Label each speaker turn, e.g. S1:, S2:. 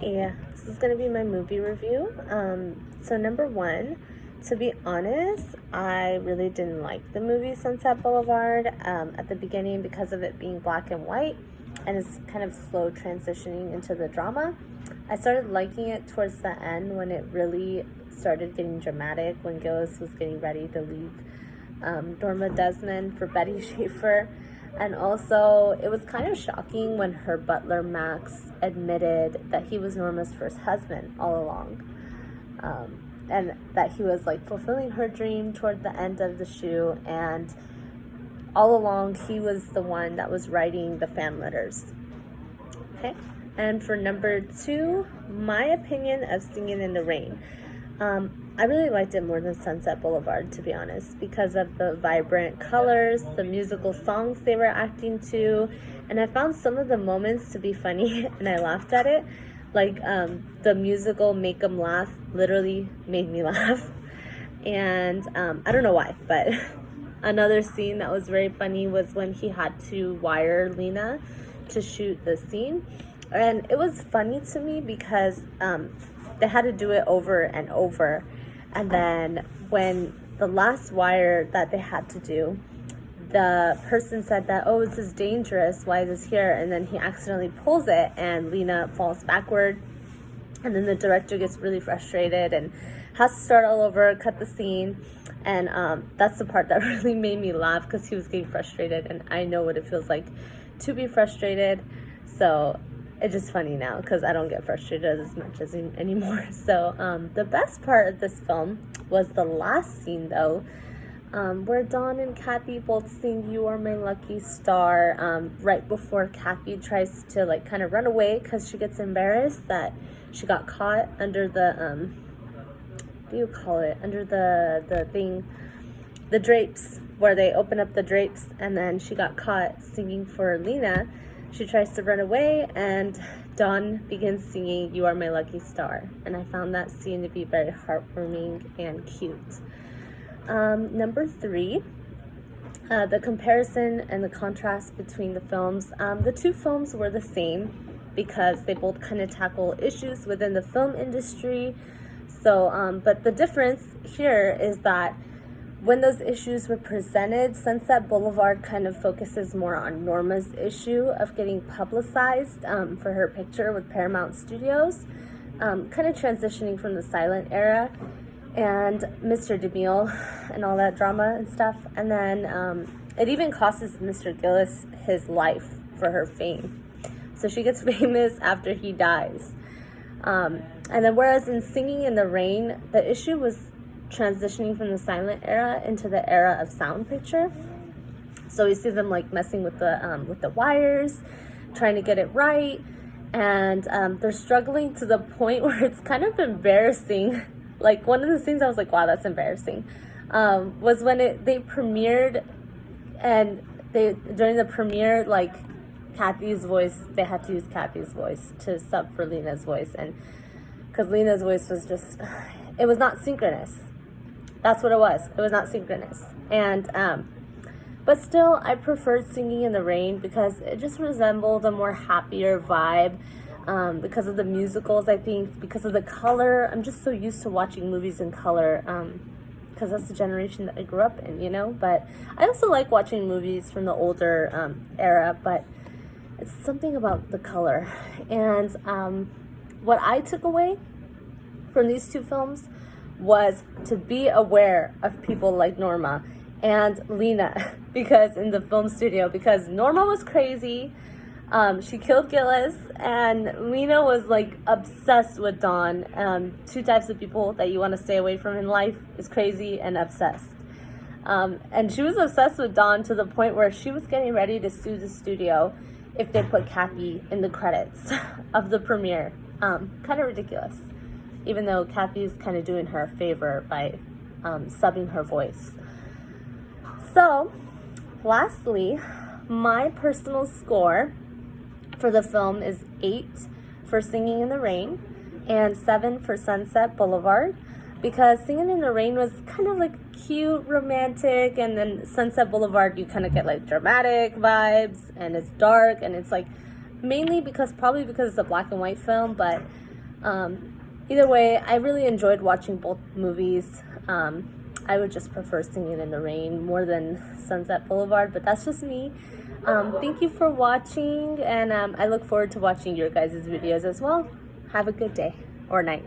S1: Hi, this is going to be my movie review. So number one, to be honest, I really didn't like the movie Sunset Boulevard at the beginning because of it being black and white and it's kind of slow transitioning into the drama. I started liking it towards the end when it really started getting dramatic, when Gillis was getting ready to leave Norma Desmond for Betty Schaefer. And also, it was kind of shocking when her butler, Max, admitted that he was Norma's first husband all along. And that he was like fulfilling her dream toward the end of the shoot. And all along, he was the one that was writing the fan letters. Okay. And for number two, my opinion of Singin' in the Rain. I really liked it more than Sunset Boulevard, to be honest, because of the vibrant colors, the musical songs they were acting to, and I found some of the moments to be funny, and I laughed at it. Like, the musical Make 'Em Laugh literally made me laugh, and I don't know why, but another scene that was very funny was when he had to wire Lena to shoot the scene, and it was funny to me because they had to do it over and over. And then when the last wire that they had to do, the person said that, oh, this is dangerous, why is this here? And then he accidentally pulls it and Lena falls backward. And then the director gets really frustrated and has to start all over, cut the scene. And that's the part that really made me laugh because he was getting frustrated. And I know what it feels like to be frustrated. So it's just funny now because I don't get frustrated as much as anymore. So the best part of this film was the last scene, though, where Dawn and Kathy both sing "You Are My Lucky Star" right before Kathy tries to like kind of run away because she gets embarrassed that she got caught under the what do you call it? Under the thing, the drapes, where they open up the drapes, and then she got caught singing for Lena. She tries to run away, and Dawn begins singing "You Are My Lucky Star," and I found that scene to be very heartwarming and cute. Number three, the comparison and the contrast between the films. The two films were the same because they both kind of tackle issues within the film industry. So, but the difference here is that when those issues were presented, Sunset Boulevard kind of focuses more on Norma's issue of getting publicized for her picture with Paramount Studios, kind of transitioning from the silent era, and Mr. DeMille and all that drama and stuff. And then it even costs Mr. Gillis his life for her fame. So she gets famous after he dies. And then whereas in Singin' in the Rain, the issue was transitioning from the silent era into the era of sound picture. So we see them like messing with the wires, trying to get it right, and they're struggling to the point where it's kind of embarrassing. Like one of the scenes I was like, wow, that's embarrassing, was when they premiered, and during the premiere, like Kathy's voice, they had to use Kathy's voice to sub for Lena's voice, and because Lena's voice was just, it was not synchronous. That's what it was. It was not synchronous. And, but still, I preferred Singin' in the Rain because it just resembled a more happier vibe, because of the musicals, I think, because of the color. I'm just so used to watching movies in color, because that's the generation that I grew up in, you know? But I also like watching movies from the older era, but it's something about the color. And what I took away from these two films was to be aware of people like Norma and Lena, because in the film studio, because Norma was crazy, she killed Gillis, and Lena was like obsessed with Dawn. Two types of people that you want to stay away from in life is crazy and obsessed. And she was obsessed with Dawn to the point where she was getting ready to sue the studio if they put Kathy in the credits of the premiere. Kind of ridiculous, even though Kathy's kind of doing her a favor by subbing her voice. So, lastly, my personal score for the film is 8 for Singin' in the Rain and 7 for Sunset Boulevard, because Singin' in the Rain was kind of like cute, romantic, and then Sunset Boulevard, you kind of get like dramatic vibes, and it's dark, and it's like mainly probably because it's a black and white film, but Either way, I really enjoyed watching both movies. I would just prefer Singing in the Rain more than Sunset Boulevard, but that's just me. Thank you for watching, and I look forward to watching your guys' videos as well. Have a good day or night.